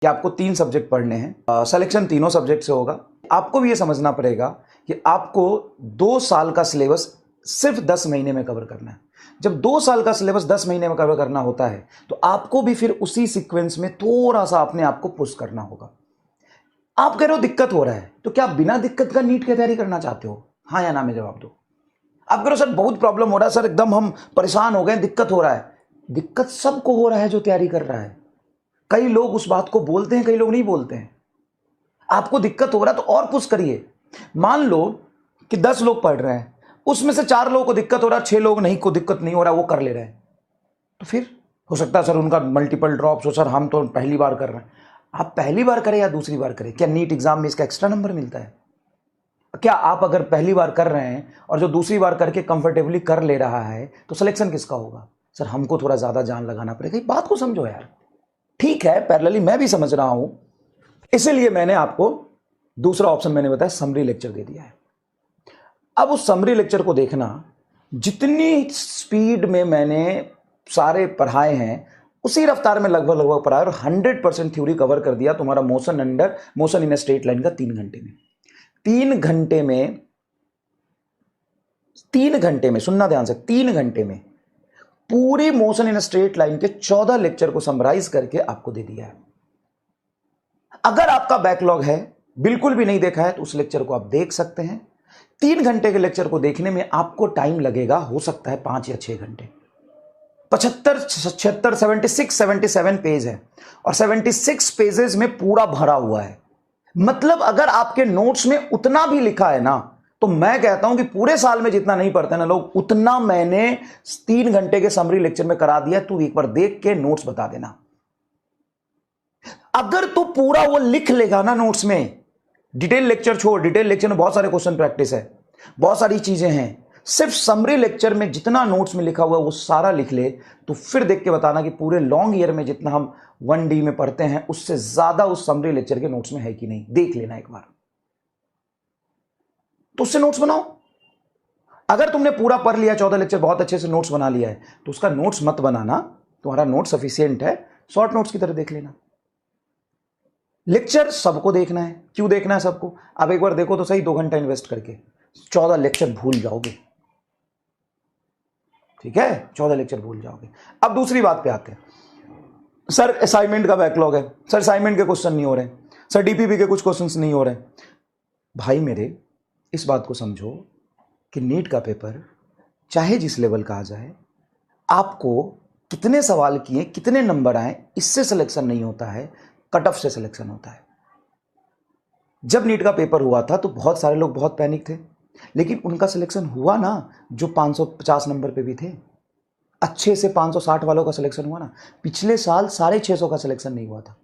कि आपको 3 सब्जेक्ट पढ़ने हैं, सिलेक्शन तीनों सब्जेक्ट से होगा। आपको भी ये समझना पड़ेगा कि आपको 2 साल का सिलेबस सिर्फ 10 महीने में कवर करना है। जब 2 साल का सिलेबस 10 महीने में कवर करना होता है तो आपको भी फिर उसी सीक्वेंस में थोड़ा सा अपने आप को पुश करना होगा। आप कह रहे हो दिक्कत हो रहा है, तो क्या बिना दिक्कत का नीट की तैयारी करना चाहते हो? हाँ या ना में जवाब दो। आप कह रहे हो सर बहुत प्रॉब्लम हो रहा है, सर एकदम हम परेशान हो गए, दिक्कत हो रहा है। दिक्कत सबको हो रहा है जो तैयारी कर रहा है। कई लोग उस बात को बोलते हैं, कई लोग नहीं बोलते हैं। आपको दिक्कत हो रहा है तो और पुश करिए। मान लो कि 10 लोग पढ़ रहे हैं, उसमें से 4 लोगों को दिक्कत हो रहा है, 6 लोग नहीं को दिक्कत नहीं हो रहा, वो कर ले रहे हैं। तो फिर हो सकता है सर उनका मल्टीपल ड्रॉप्स हो, सर हम तो पहली बार कर रहे हैं। आप पहली बार करें या दूसरी बार करें, क्या नीट एग्जाम में इसका एक्स्ट्रा नंबर मिलता है? क्या आप अगर पहली बार कर रहे हैं और जो दूसरी बार करके कंफर्टेबली कर ले रहा है तो सिलेक्शन किसका होगा? सर हमको थोड़ा ज्यादा जान लगाना पड़ेगा। बात को समझो यार। ठीक है, पैरेलली मैं भी समझ रहा हूं, इसीलिए मैंने आपको दूसरा ऑप्शन मैंने बताया समरी लेक्चर दे दिया है। अब उस समरी लेक्चर को देखना, जितनी स्पीड में मैंने सारे पढ़ाए हैं उसी रफ्तार में लगभग पढ़ाया और 100% थ्योरी कवर कर दिया तुम्हारा मोशन इन स्ट्रेट लाइन का 3 घंटे में। 3 घंटे में सुनना ध्यान से, 3 घंटे में पूरी मोशन इन स्ट्रेट लाइन के 14 लेक्चर को समराइज करके आपको दे दिया है। अगर आपका बैकलॉग है, बिल्कुल भी नहीं देखा है, तो उस लेक्चर को आप देख सकते हैं। 3 घंटे के लेक्चर को देखने में आपको टाइम लगेगा, हो सकता है 5 या 6 घंटे। 75, 76, 76, 77 पेज है और 76 पेजेस में पूरा भरा हुआ है। मतलब अगर आपके नोट्स में उतना भी लिखा है ना, तो मैं कहता हूं कि पूरे साल में जितना नहीं पढ़ते ना लोग, उतना मैंने 3 घंटे के समरी लेक्चर में करा दिया। तू एक बार देख के नोट्स बता देना। अगर तू पूरा वो लिख लेगा ना नोट्स में, डिटेल लेक्चर छोड़, डिटेल लेक्चर में बहुत सारे क्वेश्चन प्रैक्टिस है, बहुत सारी चीजें हैं, सिर्फ समरी लेक्चर में जितना नोट्स में लिखा हुआ है वो सारा लिख ले, तो फिर देख के बताना कि पूरे लॉन्ग ईयर में जितना हम 1D में पढ़ते हैं उससे ज्यादा उस समरी लेक्चर के नोट्स में है कि नहीं। देख लेना एक बार, तो उससे नोट्स बनाओ। अगर तुमने पूरा पढ़ लिया, 14 लेक्चर बहुत अच्छे से नोट्स बना लिया है, तो उसका नोट्स मत बनाना, तुम्हारा नोट सफिशियंट है, शॉर्ट नोट्स की तरह देख लेना। लेक्चर सबको देखना है। क्यों देखना है सबको? अब एक बार देखो तो सही, 2 घंटा इन्वेस्ट करके 14 लेक्चर भूल जाओगे। ठीक है, 14 लेक्चर भूल जाओगे। अब दूसरी बात पे आते हैं। सर असाइनमेंट का बैकलॉग है, सर असाइनमेंट के क्वेश्चन नहीं हो रहे, सर डीपीपी के कुछ क्वेश्चंस नहीं हो रहे। भाई मेरे, इस बात को समझो कि नीट का पेपर चाहे जिस लेवल का आ जाए, आपको कितने सवाल किए, कितने नंबर आए, इससे सिलेक्शन नहीं होता है, कट ऑफ से सिलेक्शन होता है। जब नीट का पेपर हुआ था तो बहुत सारे लोग बहुत पैनिक थे, लेकिन उनका सिलेक्शन हुआ ना, जो 550 नंबर पे भी थे। अच्छे से 560 वालों का सिलेक्शन हुआ ना। पिछले साल 650 का सिलेक्शन नहीं हुआ था,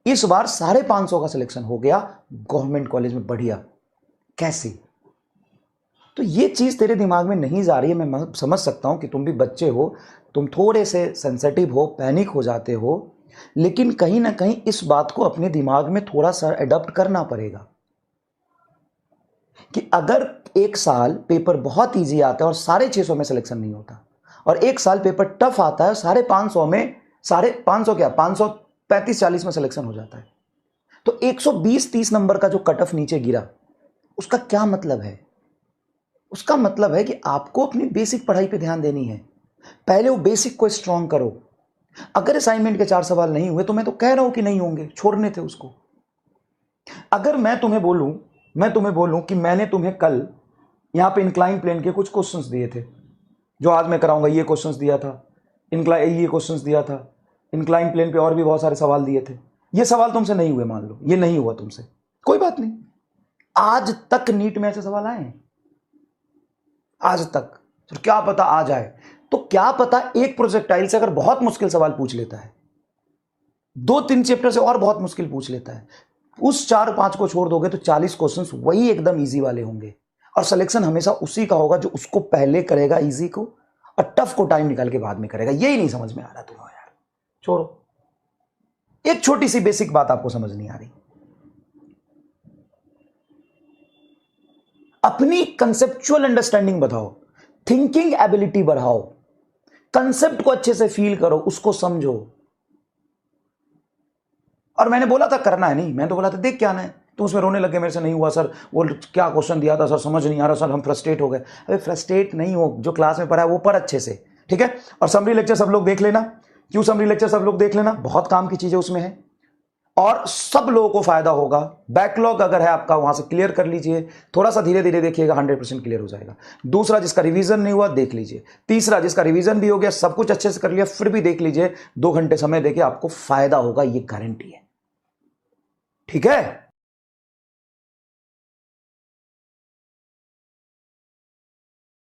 इस बार 550 का सिलेक्शन हो गया गवर्नमेंट कॉलेज में। बढ़िया। कैसे? तो ये चीज तेरे दिमाग में नहीं जा रही है। मैं समझ सकता हूं कि तुम भी बच्चे हो, तुम थोड़े से सेंसिटिव हो, पैनिक हो जाते हो, लेकिन कहीं ना कहीं इस बात को अपने दिमाग में थोड़ा सा अडॉप्ट करना पड़ेगा कि अगर एक साल पेपर बहुत इजी आता है और 650 में सिलेक्शन नहीं होता, और एक साल पेपर टफ आता है 550 में, 550 क्या 535-40 में सिलेक्शन हो जाता है, तो 120-30 नंबर का जो कट ऑफ नीचे गिरा, उसका क्या मतलब है? उसका मतलब है कि आपको अपनी बेसिक पढ़ाई पे ध्यान देनी है। पहले वो बेसिक को स्ट्रांग करो। अगर असाइनमेंट के 4 सवाल नहीं हुए तो मैं तो कह रहा हूं कि नहीं होंगे, छोड़ने थे उसको। अगर मैं तुम्हें बोलूं कि मैंने तुम्हें कल यहां पे इंक्लाइन प्लेन के कुछ क्वेश्चंस दिए थे, जो आज मैं कराऊंगा, ये क्वेश्चंस दिया था, ये क्वेश्चंस दिया था, इंक्लाइन प्लेन पे और भी बहुत सारे सवाल दिए थे, ये सवाल तुमसे नहीं हुए, मान लो ये नहीं हुआ तुमसे, कोई बात नहीं। आज तक नीट में ऐसे सवाल आए हैं? आज तक। तो क्या पता आ जाए, तो क्या पता एक प्रोजेक्टाइल से अगर बहुत मुश्किल सवाल पूछ लेता है, 2-3 चैप्टर से और बहुत मुश्किल पूछ लेता है, उस 4-5 को छोड़ दोगे तो 40 क्वेश्चंस वही एकदम इजी वाले होंगे, और सिलेक्शन हमेशा उसी का होगा जो उसको पहले करेगा इजी को, और टफ को टाइम निकाल के बाद में करेगा। यही नहीं समझ में आ रहा तुम्हें यार, छोड़ो। एक छोटी सी बेसिक बात आपको समझ नहीं आ रही, अपनी कंसेप्चुअल अंडरस्टैंडिंग बढ़ाओ, थिंकिंग एबिलिटी बढ़ाओ, कंसेप्ट को अच्छे से फील करो, उसको समझो। और मैंने बोला था करना है, नहीं मैंने तो बोला था देख क्या आना है, तो उसमें रोने लगे मेरे से नहीं हुआ सर, वो क्या क्वेश्चन दिया था सर समझ नहीं आ रहा सर, हम फ्रस्ट्रेट हो गए। अरे फ्रस्ट्रेट नहीं हो, जो क्लास में पढ़ा है वो पढ़ अच्छे से, ठीक है। और समरी लेक्चर सब लोग देख लेना। क्यों समरी लेक्चर सब लोग देख लेना, बहुत काम की चीजें उसमें है और सब लोगों को फायदा होगा। बैकलॉग अगर है आपका वहां से क्लियर कर लीजिए, थोड़ा सा धीरे धीरे देखिएगा, 100% क्लियर हो जाएगा। दूसरा, जिसका रिवीजन नहीं हुआ देख लीजिए। तीसरा, जिसका रिवीजन भी हो गया, सब कुछ अच्छे से कर लिया, फिर भी देख लीजिए, 2 घंटे समय देखिए, आपको फायदा होगा, ये गारंटी है, ठीक है।